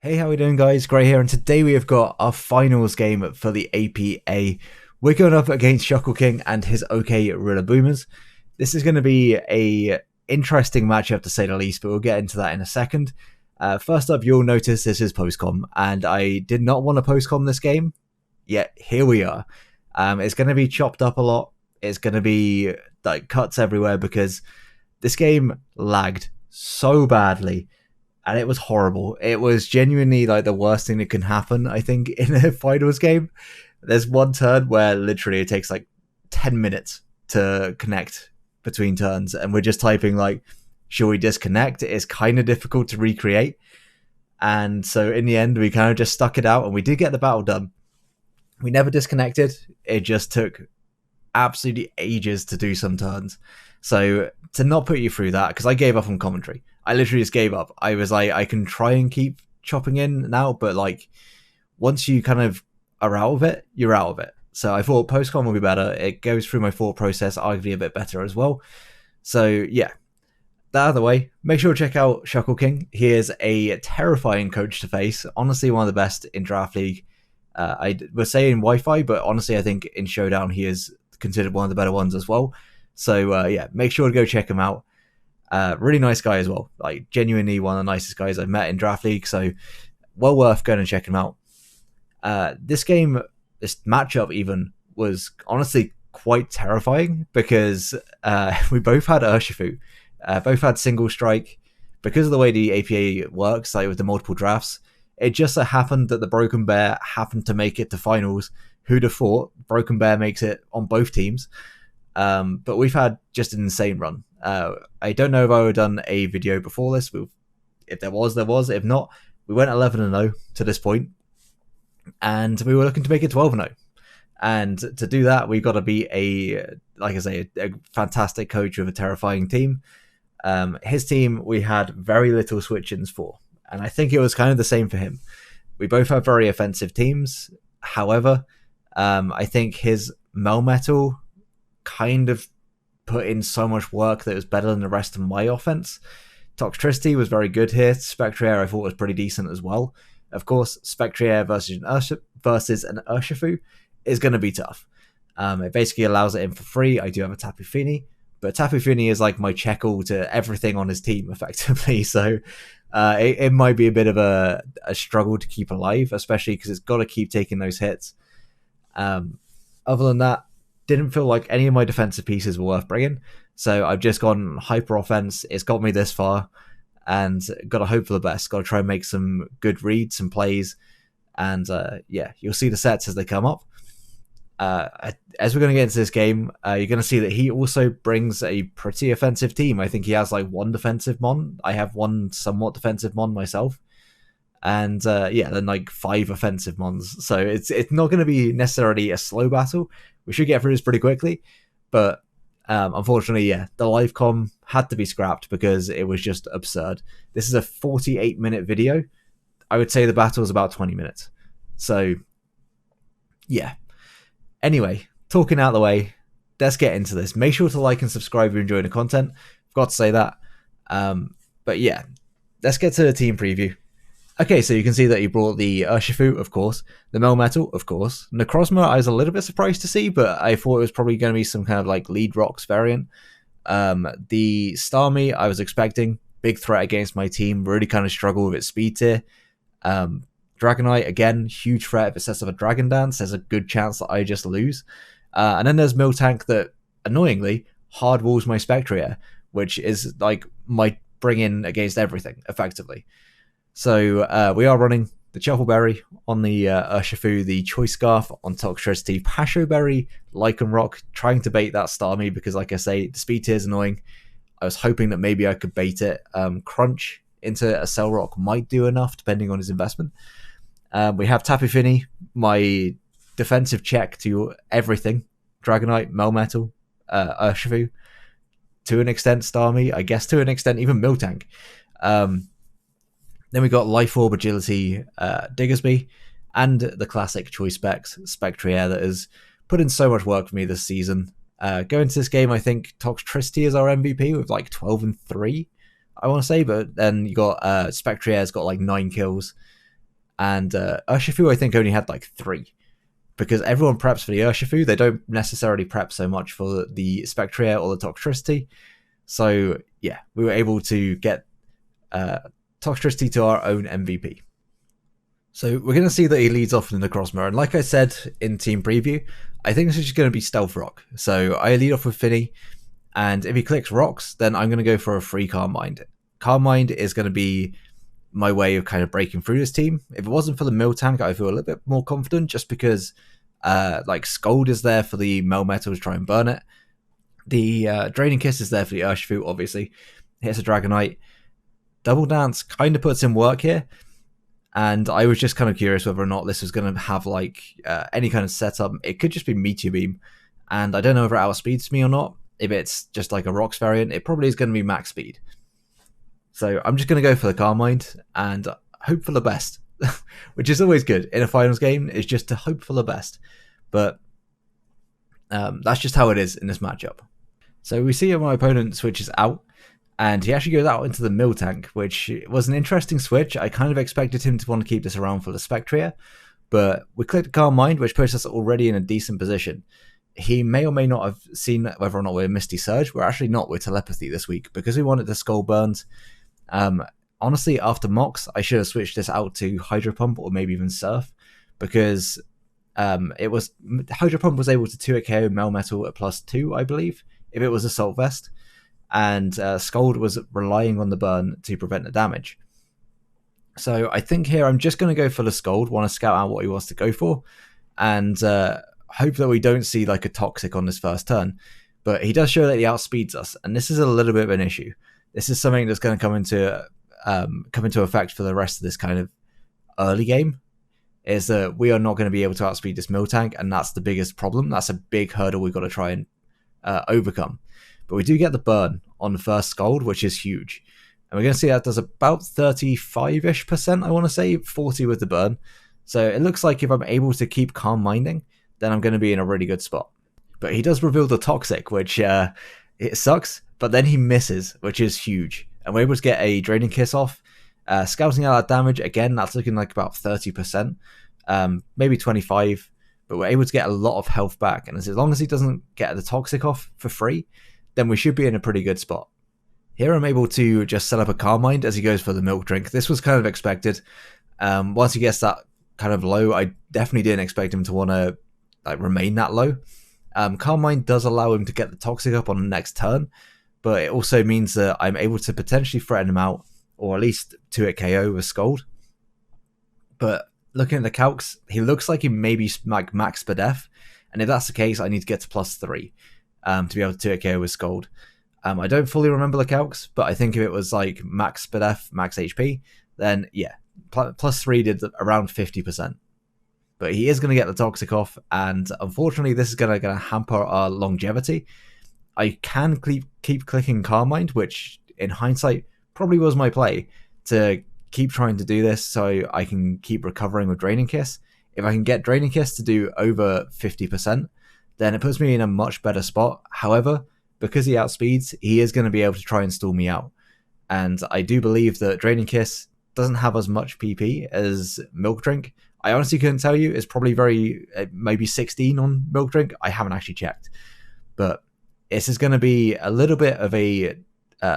Hey, how we doing, guys? Gray here, and today we have got our finals game for the APA. We're going up against ShuckleKing and his OK Rillaboomers. This is going to be a interesting matchup to say the least, but we'll get into that in a second. First up, you'll notice this is postcom, and I did not want to postcom this game, yet here we are. It's going to be chopped up a lot. It's going to be like cuts everywhere because this game lagged so badly. And it was horrible. It was genuinely like the worst thing that can happen, I think, in a finals game. There's one turn where literally it takes like 10 minutes to connect between turns. And we're just typing like, should we disconnect? It's kind of difficult to recreate. And so in the end, we kind of just stuck it out and we did get the battle done. We never disconnected. It just took absolutely ages to do some turns. So to not put you through that, because I gave up on commentary. I literally just gave up. I was like, I can try and keep chopping in now, but like once you kind of are out of it, you're out of it. So I thought postcom would be better. It goes through my thought process arguably a bit better as well. So yeah, that out of the way, make sure to check out ShuckleKing. He is a terrifying coach to face. Honestly, one of the best in Draft League. I was saying Wi-Fi, but honestly, I think in Showdown, he is considered one of the better ones as well. So yeah, make sure to go check him out. Really nice guy as well, like genuinely one of the nicest guys I've met in Draft League, so well worth going and checking him out. This matchup even was honestly quite terrifying because we both had Urshifu, both had single strike. Because of the way the APA works, like with the multiple drafts, it just so happened that the Broken Bear happened to make it to finals. Who'd have thought Broken Bear makes it on both teams? But we've had just an insane run. I don't know if I would have done a video before this. If there was, there was. If not, we went 11-0 to this point, and we were looking to make it 12-0. And to do that, we've got to be like I say, a fantastic coach with a terrifying team. His team, we had very little switch-ins for, and I think it was kind of the same for him. We both have very offensive teams. However, I think his Melmetal kind of put in so much work that was better than the rest of my offense. Toxtricity was very good here. Spectrier I thought was pretty decent as well. Of course, Spectrier versus an Urshifu is going to be tough. It basically allows it in for free. I do have a TAPU FINI, but TAPU FINI is like my check-all to everything on his team, effectively. So it might be a bit of a struggle to keep alive, especially because it's got to keep taking those hits. Other than that, didn't feel like any of my defensive pieces were worth bringing. So I've just gone hyper offense. It's got me this far and got to hope for the best. Got to try and make some good reads, some plays. And yeah, you'll see the sets as they come up. As we're going to get into this game, you're going to see that he also brings a pretty offensive team. I think he has like one defensive mon. I have one somewhat defensive mon myself. And yeah, then like 5 offensive mons. So it's not going to be necessarily a slow battle. We should get through this pretty quickly. But unfortunately, yeah, the live comm had to be scrapped because it was just absurd. This is a 48-minute video. I would say the battle is about 20 minutes. So yeah. Anyway, talking out of the way, let's get into this. Make sure to like and subscribe if you're enjoying the content. Forgot to say that. But yeah, let's get to the team preview. Okay, so you can see that he brought the Urshifu, of course, the Melmetal, of course. Necrozma, I was a little bit surprised to see, but I thought it was probably going to be some kind of like lead rocks variant. The Starmie, I was expecting. Big threat against my team, really kind of struggle with its speed tier. Dragonite, again, huge threat. If it sets up a Dragon Dance, there's a good chance that I just lose. And then there's Miltank that, annoyingly, hard walls my Spectrier, which is like my bring in against everything, effectively. So we are running the Chuffleberry on the Urshifu, the Choice Scarf on Toxtricity, Pasho Berry, Lycan Rock, trying to bait that Starmie because, like I say, the speed tier is annoying. I was hoping that maybe I could bait it. Crunch into a Cell Rock might do enough, depending on his investment. We have Tapu Fini, my defensive check to everything. Dragonite, Melmetal, Urshifu, to an extent Starmie, I guess to an extent even Miltank. Then we got Life Orb, Agility, Diggersby, and the classic Choice Specs, Spectrier, that has put in so much work for me this season. Going into this game, I think Toxtricity is our MVP with like 12-3, I want to say, but then you got Spectrier's got like 9 kills. and Urshifu I think only had like 3, because everyone preps for the Urshifu. They don't necessarily prep so much for the Spectrier or the Toxtricity. So yeah, we were able to get Toxtricity to our own MVP. So we're going to see that he leads off in the Crossmire, and like I said in team preview, I think this is just going to be Stealth Rock. So I lead off with FINI, and if he clicks Rocks, then I'm going to go for a free Calm Mind. Calm Mind is going to be my way of kind of breaking through this team. If it wasn't for the Miltank, I feel a little bit more confident, just because like Scold is there for the Melmetal to try and burn it. The Draining Kiss is there for the Urshifu, obviously. Hits a Dragonite. Double Dance kind of puts in work here, and I was just kind of curious whether or not this was going to have like any kind of setup. It could just be Meteor Beam, and I don't know if it outspeeds me or not. If it's just like a Rocks variant, it probably is going to be max speed. So I'm just going to go for the Calm Mind and hope for the best, which is always good in a finals game, is just to hope for the best. But that's just how it is in this matchup. So we see my opponent switches out, and he actually goes out into the Miltank, which was an interesting switch. I kind of expected him to want to keep this around for the Spectrier, but we clicked Calm Mind, which puts us already in a decent position. He may or may not have seen whether or not we're Misty Surge. We're actually not. We're Telepathy this week because we wanted the Skull Burns. Honestly, after Mox, I should have switched this out to Hydro Pump or maybe even Surf, because Hydro Pump was able to 2-hit KO Melmetal at +2, I believe, if it was Assault Vest, and Scold was relying on the burn to prevent the damage. So I think here I'm just going to go for the Scold, want to scout out what he wants to go for, and hope that we don't see like a Toxic on this first turn. But he does show that he outspeeds us, and this is a little bit of an issue. This is something that's going to come into effect for the rest of this kind of early game, is that we are not going to be able to outspeed this Miltank, and that's the biggest problem. That's a big hurdle we've got to try and overcome. But we do get the burn on the first Scold, which is huge. And we're going to see that does about 35-ish%, I want to say, 40 with the burn. So it looks like if I'm able to keep Calm Minding, then I'm going to be in a really good spot. But he does reveal the Toxic, which it sucks, but then he misses, which is huge. And we're able to get a Draining Kiss off. Scouting out that damage, again, that's looking like about 30%, maybe 25%, but we're able to get a lot of health back. And as long as he doesn't get the Toxic off for free, then we should be in a pretty good spot. Here I'm able to just set up a Calm Mind as he goes for the Milk Drink. This was kind of expected. Once he gets that kind of low, I definitely didn't expect him to want to remain that low. Calm Mind does allow him to get the Toxic up on the next turn, but it also means that I'm able to potentially threaten him out, or at least 2-hit KO with Scold. But looking at the calcs, he looks like he may be like max Spadef, and if that's the case, I need to get to +3 to be able to 2-hit KO with Scold. I don't fully remember the calcs, but I think if it was like max Spadef, max HP, then yeah, +3 did around 50%. But he is going to get the Toxic off, and unfortunately this is going to hamper our longevity. I can keep clicking Calm Mind, which in hindsight probably was my play, to keep trying to do this so I can keep recovering with Draining Kiss. If I can get Draining Kiss to do over 50%, then it puts me in a much better spot. However, because he outspeeds, he is going to be able to try and stall me out. And I do believe that Draining Kiss doesn't have as much PP as Milk Drink. I honestly couldn't tell you. It's probably maybe 16 on Milk Drink. I haven't actually checked. But this is going to be a little bit of a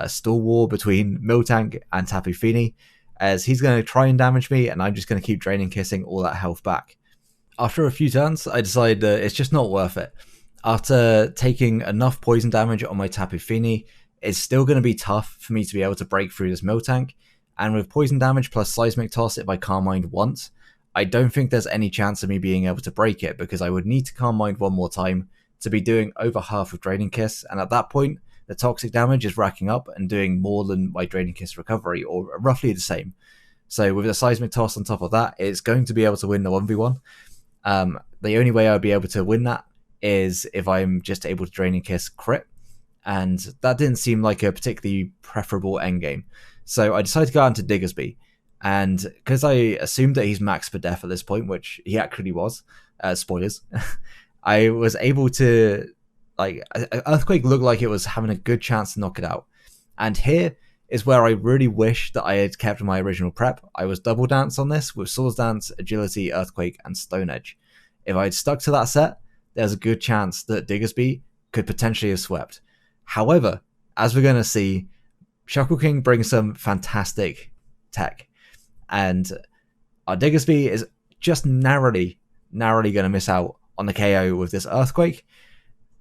stall war between Miltank and TAPU FINI, as he's going to try and damage me, and I'm just going to keep Draining Kissing all that health back. After a few turns, I decided that it's just not worth it. After taking enough poison damage on my TAPU FINI, it's still going to be tough for me to be able to break through this Miltank, and with poison damage plus Seismic Toss if I Calm Mind once, I don't think there's any chance of me being able to break it, because I would need to Calm Mind one more time to be doing over half of Draining Kiss, and at that point, the Toxic damage is racking up and doing more than my Draining Kiss recovery, or roughly the same. So with a Seismic Toss on top of that, it's going to be able to win the 1v1. The only way I'll be able to win that is if I'm just able to Draining Kiss crit, and that didn't seem like a particularly preferable endgame. So I decided to go out into Diggersby, and because I assumed that he's max Spadef at this point, which he actually was, spoilers, I was able to, Earthquake looked like it was having a good chance to knock it out. And here, is where I really wish that I had kept my original prep. I was double dance on this with Swords Dance, Agility, Earthquake, and Stone Edge. If I had stuck to that set, there's a good chance that Diggersby could potentially have swept. However, as we're going to see, ShuckleKing brings some fantastic tech, and our Diggersby is just narrowly going to miss out on the KO with this Earthquake.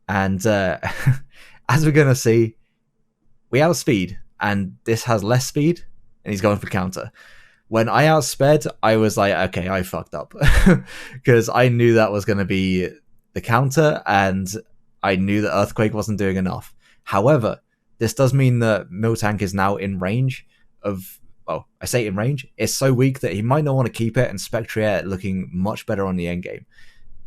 And as we're going to see, we outspeed, and this has less speed, and he's going for counter. When I outsped, I was like, okay, I fucked up. Because I knew that was going to be the counter, and I knew that Earthquake wasn't doing enough. However, this does mean that Miltank is now in range of, well, I say in range, it's so weak that he might not want to keep it, and Spectrier looking much better on the endgame.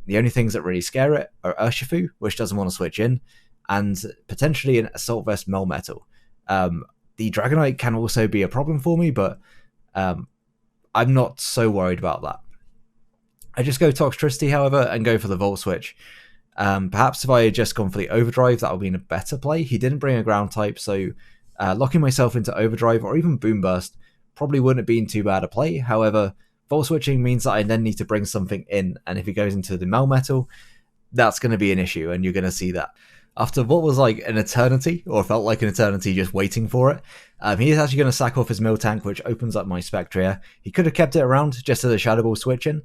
The only things that really scare it are Urshifu, which doesn't want to switch in, and potentially an Assault Vest Melmetal. The Dragonite can also be a problem for me, but I'm not so worried about that. I just go Toxtricity, however, and go for the Volt Switch. Perhaps if I had just gone for the Overdrive, that would be a better play. He didn't bring a ground type, so locking myself into Overdrive or even Boom Burst probably wouldn't have been too bad a play. However, Volt Switching means that I then need to bring something in, and if he goes into the Melmetal, that's going to be an issue, and you're going to see that. After what was like an eternity, or felt like an eternity just waiting for it, he is actually going to sack off his Miltank, which opens up my Spectrier. He could have kept it around just as a Shadow Ball switch in,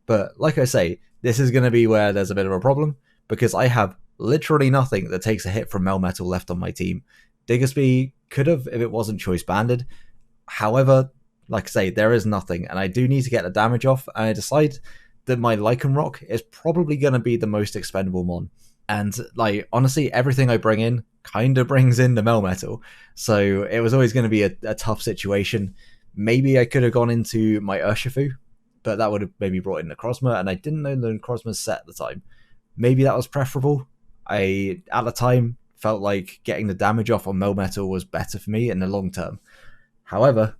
but like I say, this is going to be where there's a bit of a problem, because I have literally nothing that takes a hit from Melmetal left on my team. Diggersby could have if it wasn't choice banded. However, like I say, there is nothing, and I do need to get the damage off, and I decide that my Lycanroc is probably going to be the most expendable mon. And like honestly, everything I bring in kind of brings in the Melmetal, so it was always going to be a tough situation. Maybe I could have gone into my Urshifu, but that would have maybe brought in Necrozma, and I didn't know the Necrozma's set at the time. Maybe that was preferable. I, at the time, felt like getting the damage off on Melmetal was better for me in the long term. However,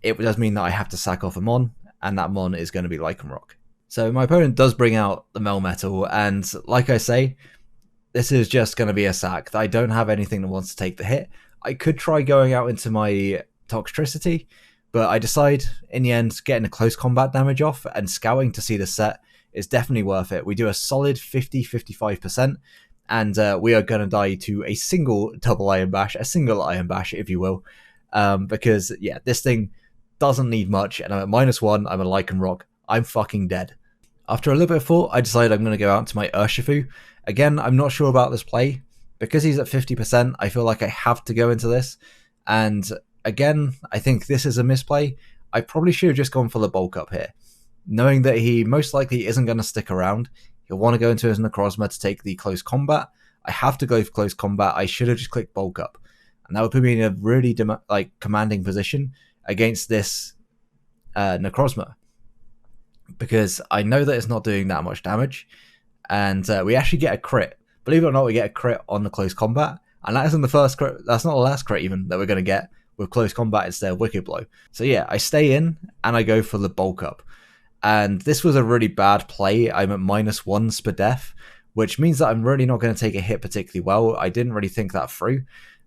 it does mean that I have to sack off a mon, and that mon is going to be Lycanroc. So my opponent does bring out the Melmetal, and like I say, this is just going to be a sack. I don't have anything that wants to take the hit. I could try going out into my Toxtricity, but I decide in the end getting a close combat damage off and scouting to see the set is definitely worth it. We do a solid 50-55%, and we are going to die to a single double Iron Bash, a single Iron Bash, if you will, because yeah, this thing doesn't need much, and I'm at -1, I'm a Lycanroc, I'm fucking dead. After a little bit of thought, I decided I'm going to go out to my Urshifu. Again, I'm not sure about this play. Because he's at 50%, I feel like I have to go into this. And again, I think this is a misplay. I probably should have just gone for the bulk up here. Knowing that he most likely isn't going to stick around. He'll want to go into his Necrozma to take the close combat. I have to go for close combat. I should have just clicked bulk up. And that would put me in a really commanding position against this Necrozma. Because I know that it's not doing that much damage, and we actually get a crit. Believe it or not, we get a crit on the close combat, and that isn't the first crit. That's not the last crit even that we're going to get with close combat instead of Wicked Blow. So yeah, I stay in and I go for the bulk up, and this was a really bad play. I'm at -1 Spadef, which means that I'm really not going to take a hit particularly well. I didn't really think that through,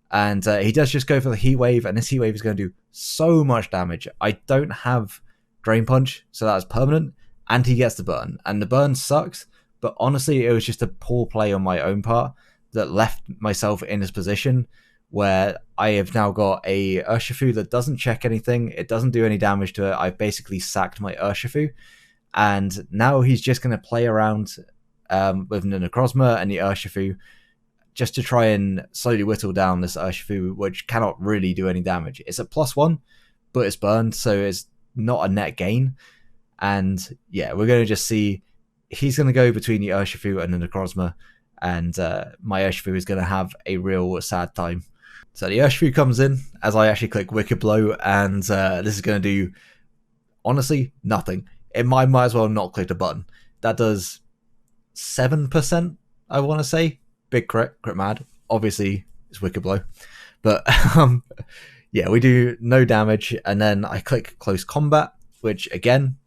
and he does just go for the Heat Wave, and this Heat Wave is going to do so much damage. I don't have Drain Punch, so that's permanent, and he gets the burn, and the burn sucks, but honestly it was just a poor play on my own part that left myself in this position where I have now got a Urshifu that doesn't check anything, it doesn't do any damage to it. I've basically sacked my Urshifu, and now he's just going to play around with the Necrozma and the Urshifu just to try and slowly whittle down this Urshifu, which cannot really do any damage. It's at +1, but it's burned, so it's not a net gain. And yeah, we're going to just see he's going to go between the Urshifu and the Necrozma, and my Urshifu is going to have a real sad time. So the Urshifu comes in as I actually click Wicked Blow, and this is going to do, honestly, nothing. It might as well not click the button. That does 7%, I want to say. Big crit mad. Obviously, it's Wicked Blow. But yeah, we do no damage, and then I click Close Combat, which again,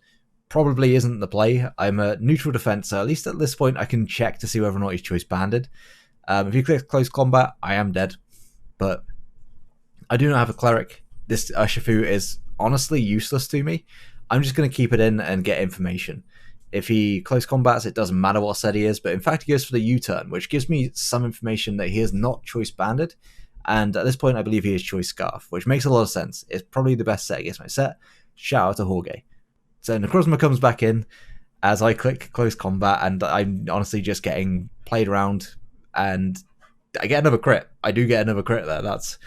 probably isn't the play. I'm a neutral defense, so at least at this point I can check to see whether or not he's choice banded. If you click Close Combat, I am dead. But I do not have a cleric. This Urshifu is honestly useless to me. I'm just going to keep it in and get information. If he close combats, it doesn't matter what set he is, but in fact he goes for the U-turn, which gives me some information that he is not choice banded, and at this point I believe he is choice scarf, which makes a lot of sense. It's probably the best set against my set. Shout out to Jorge. So Necrozma comes back in as I click close combat, and I'm honestly just getting played around, and I get another crit. I do get another crit there. That's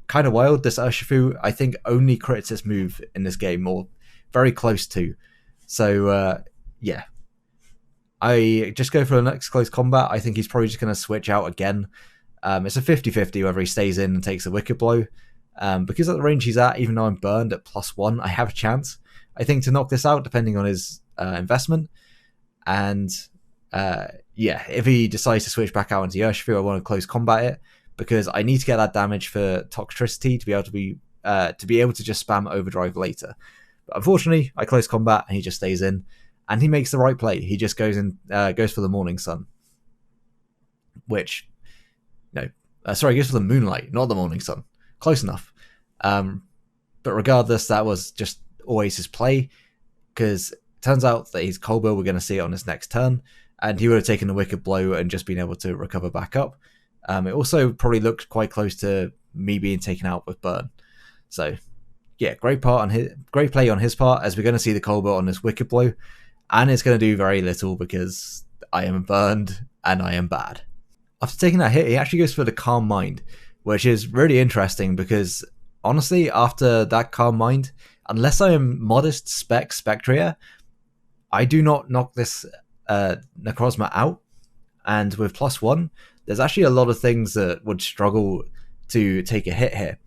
kind of wild. This Urshifu, I think, only crits this move in this game, or very close to. So, yeah. I just go for the next close combat. I think he's probably just going to switch out again. It's a 50-50 whether he stays in and takes a Wicked Blow. Because at the range he's at, even though I'm burned at +1, I have a chance, I think, to knock this out, depending on his investment. And, yeah, if he decides to switch back out into Urshifu, I want to close combat it, because I need to get that damage for Toxtricity to be able to just spam Overdrive later. But unfortunately, I close combat and he just stays in, and he makes the right play. He just goes for the Morning Sun, which, no, goes for the Moonlight, not the Morning Sun. Close enough. But regardless, that was just always his play, because it turns out that he's Colbur. We're going to see it on his next turn, and he would have taken the Wicked Blow and just been able to recover back up. It also probably looked quite close to me being taken out with Burn. So, yeah, great play on his part, as we're going to see the Colbur on this Wicked Blow, and it's going to do very little because I am burned and I am bad. After taking that hit, he actually goes for the Calm Mind, which is really interesting because, honestly, after that Calm Mind, unless I am Modest Spectria, I do not knock this Necrozma out. And with +1, there's actually a lot of things that would struggle to take a hit here.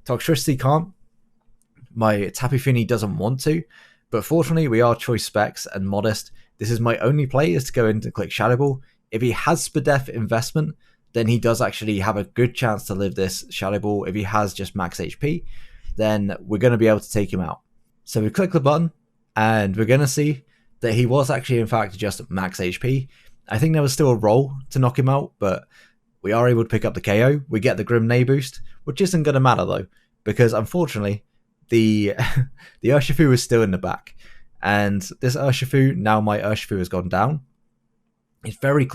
Toxtricity can't. My Tapu Fini doesn't want to. But fortunately, we are choice specs and Modest. This is my only play, is to go in and click Shadow Ball. If he has Spadef investment, then he does actually have a good chance to live this Shadow Ball. If he has just max HP, then we're going to be able to take him out. So we click the button, and we're going to see that he was actually, in fact, just max HP. I think there was still a roll to knock him out, but we are able to pick up the KO. We get the Grim Nay boost, which isn't going to matter, though, because unfortunately, the Urshifu is still in the back. And this Urshifu, now my Urshifu has gone down, it's very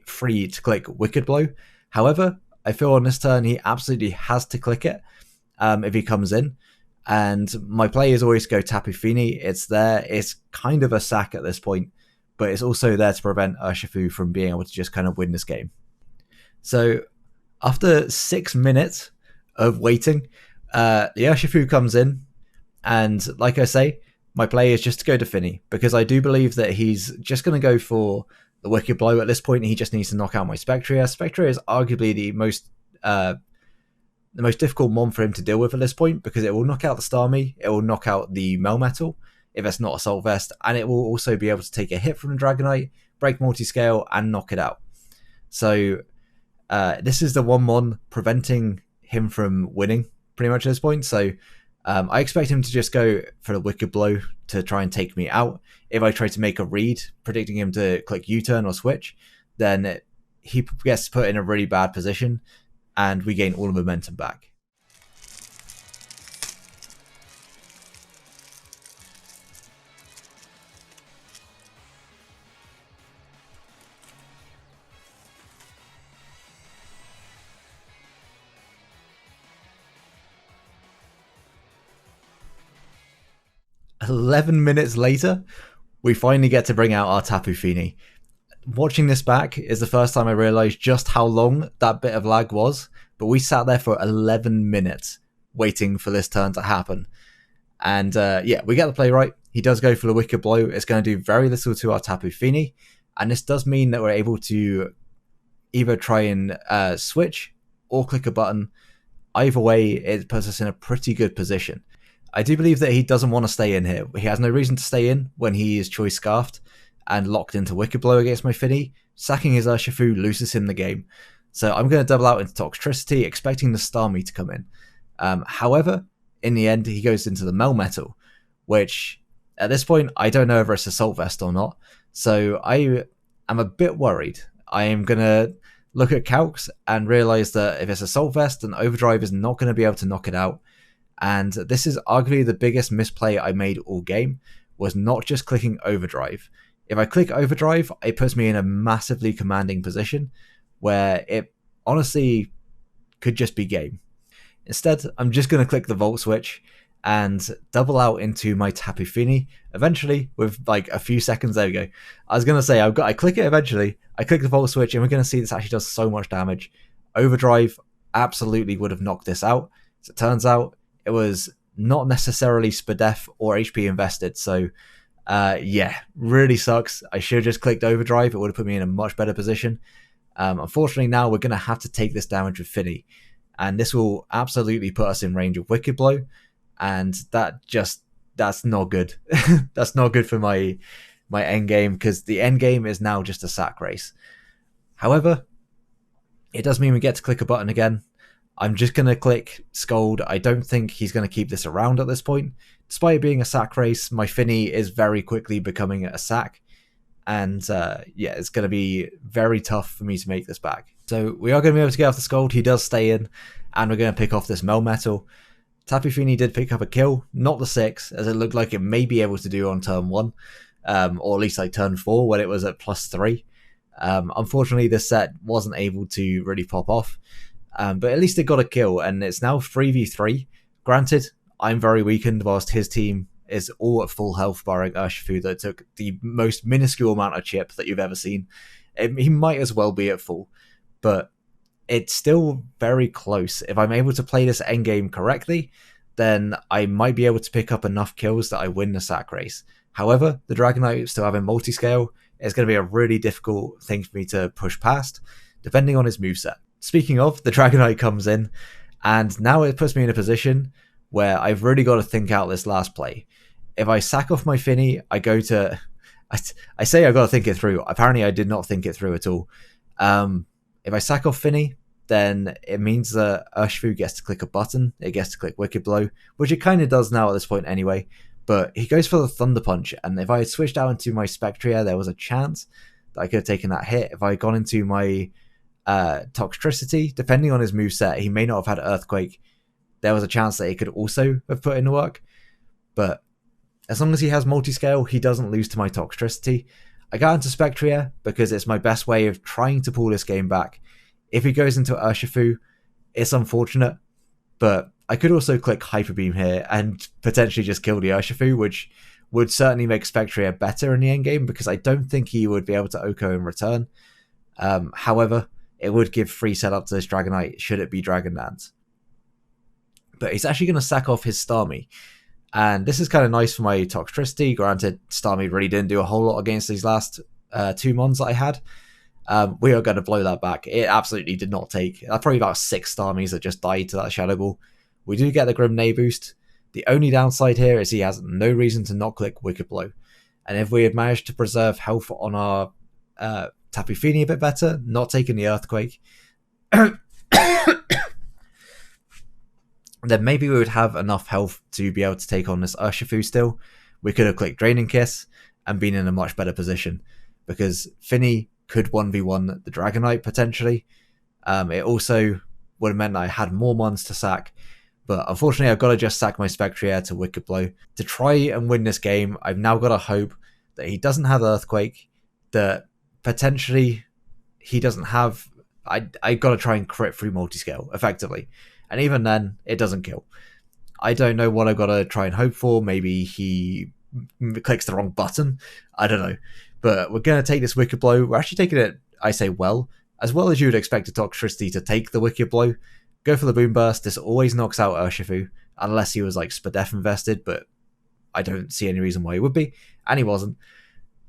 free to click Wicked Blow. However, I feel on this turn he absolutely has to click it if he comes in. And my play is always go Tapu Fini. It's there. It's kind of a sack at this point, but it's also there to prevent Urshifu from being able to just kind of win this game. So after 6 minutes of waiting, the Urshifu comes in, and like I say, my play is just to go to Fini, because I do believe that he's just going to go for the Wicked Blow at this point. He just needs to knock out my Spectria. Spectria is arguably the most difficult mon for him to deal with at this point, because it will knock out the Starmie, it will knock out the Melmetal if it's not Assault Vest, and it will also be able to take a hit from the Dragonite, break multi-scale, and knock it out. So this is the one mon preventing him from winning pretty much at this point. So I expect him to just go for the Wicked Blow to try and take me out. If I try to make a read, predicting him to click U-turn or switch, then he gets put in a really bad position, and we gain all the momentum back. "11 minutes later, we finally get to bring out our Tapu Fini. Watching this back is the first time I realized just how long that bit of lag was, but we sat there for 11 minutes waiting for this turn to happen. And yeah, we get the play right. He does go for the Wicked Blow. It's going to do very little to our Tapu Fini, and this does mean that we're able to either try and switch or click a button. Either way, it puts us in a pretty good position. I do believe that he doesn't want to stay in here. He has no reason to stay in when he is choice scarfed and locked into Wicked Blow against my Fini. Sacking his Urshifu loses him the game. So I'm going to double out into Toxtricity, expecting the Starmie to come in. However, in the end, he goes into the Melmetal, which at this point, I don't know if it's Assault Vest or not. So I am a bit worried. I am going to look at calcs and realize that if it's Assault Vest, then Overdrive is not going to be able to knock it out. And this is arguably the biggest misplay I made all game, was not just clicking Overdrive. If I click Overdrive, it puts me in a massively commanding position where it honestly could just be game. Instead, I'm just going to click the Volt switch and double out into my TAPU FINI eventually with like a few seconds. There we go. I was going to say, I click it eventually, I click the Volt switch, and we're going to see this actually does so much damage. Overdrive absolutely would have knocked this out. As it turns out, it was not necessarily SPDEF or HP invested, so yeah, really sucks. I should have just clicked Overdrive. It would have put me in a much better position. Unfortunately, now we're going to have to take this damage with FINI, and this will absolutely put us in range of Wicked Blow, and that's not good. That's not good for my end game, because the end game is now just a sack race. However, it does mean we get to click a button again. I'm just going to click Scold. I don't think he's going to keep this around at this point. Despite it being a sack race, my FINI is very quickly becoming a sack. And yeah, it's going to be very tough for me to make this back. So we are going to be able to get off the Scold. He does stay in, and we're going to pick off this Melmetal. TAPU FINI did pick up a kill, not the 6, as it looked like it may be able to do on turn 1, or at least like turn 4 when it was at +3. Unfortunately, this set wasn't able to really pop off, but at least it got a kill, and it's now 3v3. Granted, I'm very weakened, whilst his team is all at full health, barring Urshifu that took the most minuscule amount of chip that you've ever seen. He might as well be at full, but it's still very close. If I'm able to play this endgame correctly, then I might be able to pick up enough kills that I win the sack race. However, the Dragonite still having multi-scale is going to be a really difficult thing for me to push past, depending on his moveset. Speaking of, the Dragonite comes in, and now it puts me in a position where I've really got to think out this last play. If I sack off my FINI, I go to... I say I've got to think it through. Apparently, I did not think it through at all. If I sack off FINI, then it means that Urshifu gets to click a button. It gets to click Wicked Blow, which it kind of does now at this point anyway. But he goes for the Thunder Punch, and if I had switched out into my Spectria, there was a chance that I could have taken that hit. If I had gone into my Toxtricity, depending on his moveset, he may not have had Earthquake. There was a chance that he could also have put in the work. But as long as he has multi-scale, he doesn't lose to my Toxtricity. I got into Spectria because it's my best way of trying to pull this game back. If he goes into Urshifu, it's unfortunate, but I could also click Hyper Beam here and potentially just kill the Urshifu, which would certainly make Spectria better in the endgame, because I don't think he would be able to Oko in return. However, it would give free setup to this Dragonite should it be Dragon Dance. But he's actually going to sack off his Starmie. And this is kind of nice for my Toxtricity. Granted, Starmie really didn't do a whole lot against these last 2 mons that I had. We are going to blow that back. It absolutely did not take. Probably about 6 Starmies that just died to that Shadow Ball. We do get the Grim Nay boost. The only downside here is he has no reason to not click Wicked Blow. And if we had managed to preserve health on our TAPU FINI a bit better, not taking the Earthquake, then maybe we would have enough health to be able to take on this Urshifu still. We could have clicked Draining Kiss and been in a much better position, because FINI could 1v1 the Dragonite potentially. It also would have meant that I had more mons to sack, but unfortunately I've got to just sack my Spectria to Wicked Blow. To try and win this game, I've now got to hope that he doesn't have Earthquake, that potentially he doesn't have... I got to try and crit through multi-scale, effectively. And even then, it doesn't kill. I don't know what I've got to try and hope for. Maybe he clicks the wrong button. I don't know. But we're going to take this Wicked Blow. We're actually taking it, I say, well as you would expect a Toxtricity to take the Wicked Blow. Go for the Boom Burst. This always knocks out Urshifu, unless he was like SPDEF invested, but I don't see any reason why he would be. And he wasn't.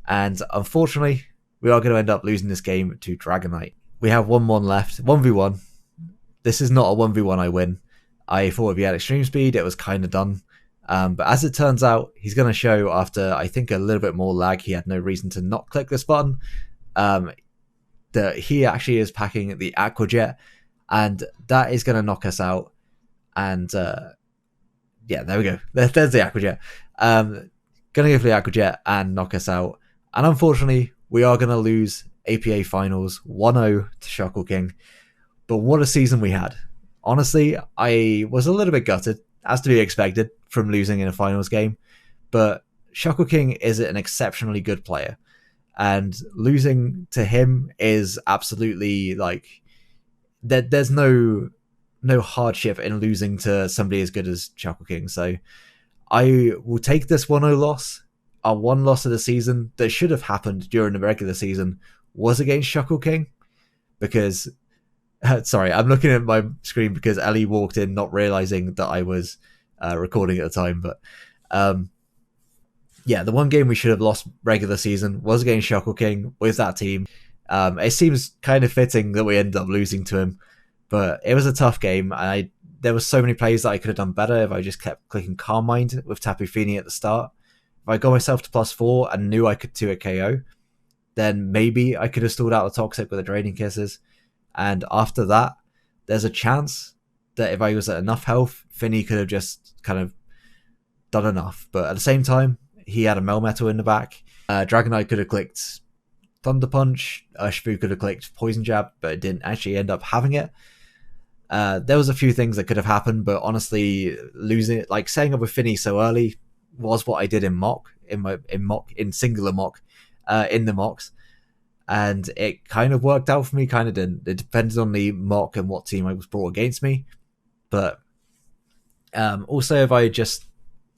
And unfortunately, we are going to end up losing this game to Dragonite. We have 1-1 left. 1v1. This is not a 1v1 I win. I thought if he had Extreme Speed, it was kind of done. But as it turns out, he's going to show after, I think, a little bit more lag. He had no reason to not click this button. That he actually is packing the Aqua Jet, and that is going to knock us out. And yeah, there we go. There's the Aqua Jet. Going to go for the Aqua Jet and knock us out. And unfortunately, we are going to lose APA Finals, 1-0 to ShuckleKing. But what a season we had. Honestly, I was a little bit gutted, as to be expected, from losing in a finals game. But ShuckleKing is an exceptionally good player. And losing to him is absolutely like... There's no hardship in losing to somebody as good as ShuckleKing. So I will take this 1-0 loss. Our one loss of the season that should have happened during the regular season was against ShuckleKing, because sorry, I'm looking at my screen because Ellie walked in not realizing that I was recording at the time. But yeah, the one game we should have lost regular season was against ShuckleKing with that team. It seems kind of fitting that we ended up losing to him, but it was a tough game. And there were so many plays that I could have done better if I just kept clicking Calm Mind with TAPU FINI at the start. If I got myself to +4 and knew I could 2 a KO, then maybe I could have stalled out the Toxic with the Draining Kisses. And after that, there's a chance that if I was at enough health, FINI could have just kind of done enough. But at the same time, he had a Melmetal in the back. Dragonite could have clicked Thunder Punch. Urshifu could have clicked Poison Jab, but it didn't actually end up having it. There was a few things that could have happened, but honestly, losing it, like setting up with FINI so early, was what I did in singular mock, in the mocks, and it kind of worked out for me. Kind of didn't. It depended on the mock and what team I was brought against me. But also, if I just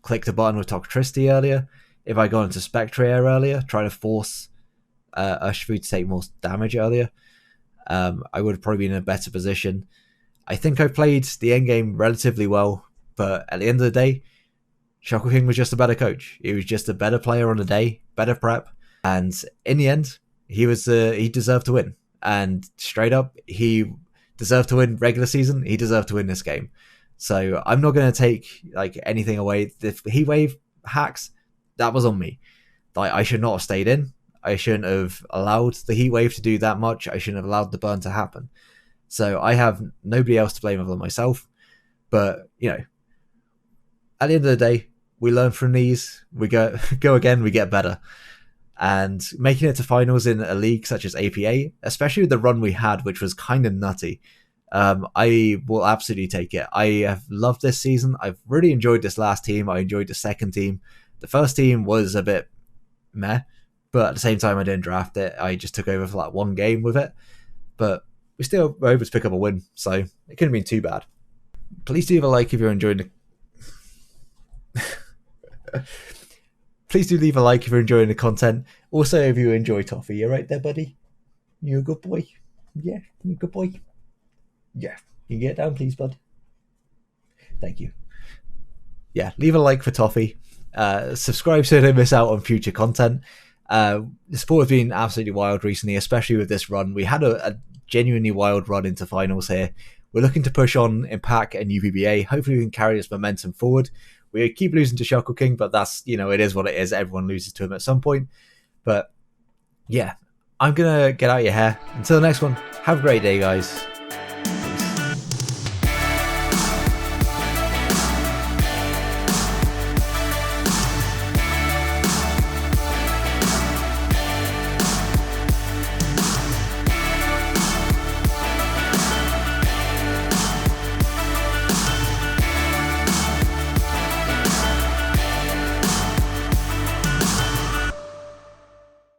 clicked a button with Toxtricity earlier, if I got into Spectre Air earlier, trying to force Urshifu to take more damage earlier, I would have probably been in a better position. I think I played the endgame relatively well, but at the end of the day, ShuckleKing was just a better coach. He was just a better player on the day, better prep, and in the end, he deserved to win. And straight up, he deserved to win regular season. He deserved to win this game. So I'm not going to take like anything away. The Heat Wave hacks, that was on me. Like, I should not have stayed in. I shouldn't have allowed the Heat Wave to do that much. I shouldn't have allowed the burn to happen. So I have nobody else to blame other than myself. But, you know, at the end of the day, we learn from these. We go again, we get better. And making it to finals in a league such as APA, especially with the run we had, which was kind of nutty, I will absolutely take it. I have loved this season. I've really enjoyed this last team. I enjoyed the second team. The first team was a bit meh, but at the same time, I didn't draft it. I just took over for like one game with it. But we still were able to pick up a win, so it couldn't have been too bad. Please do leave a like if you're enjoying the... Please do leave a like if you're enjoying the content. Also, if you enjoy Toffee, you're right there, buddy. You're a good boy. Yeah, you're a good boy. Yeah, you get down, please, bud. Thank you. Yeah, leave a like for Toffee. Subscribe so you don't miss out on future content. The sport has been absolutely wild recently, especially with this run. We had a genuinely wild run into finals here. We're looking to push on in PAC and UVBA. Hopefully we can carry this momentum forward. We keep losing to ShuckleKing, but that's, you know, it is what it is. Everyone loses to him at some point. But yeah, I'm going to get out your hair. Until the next one, have a great day, guys.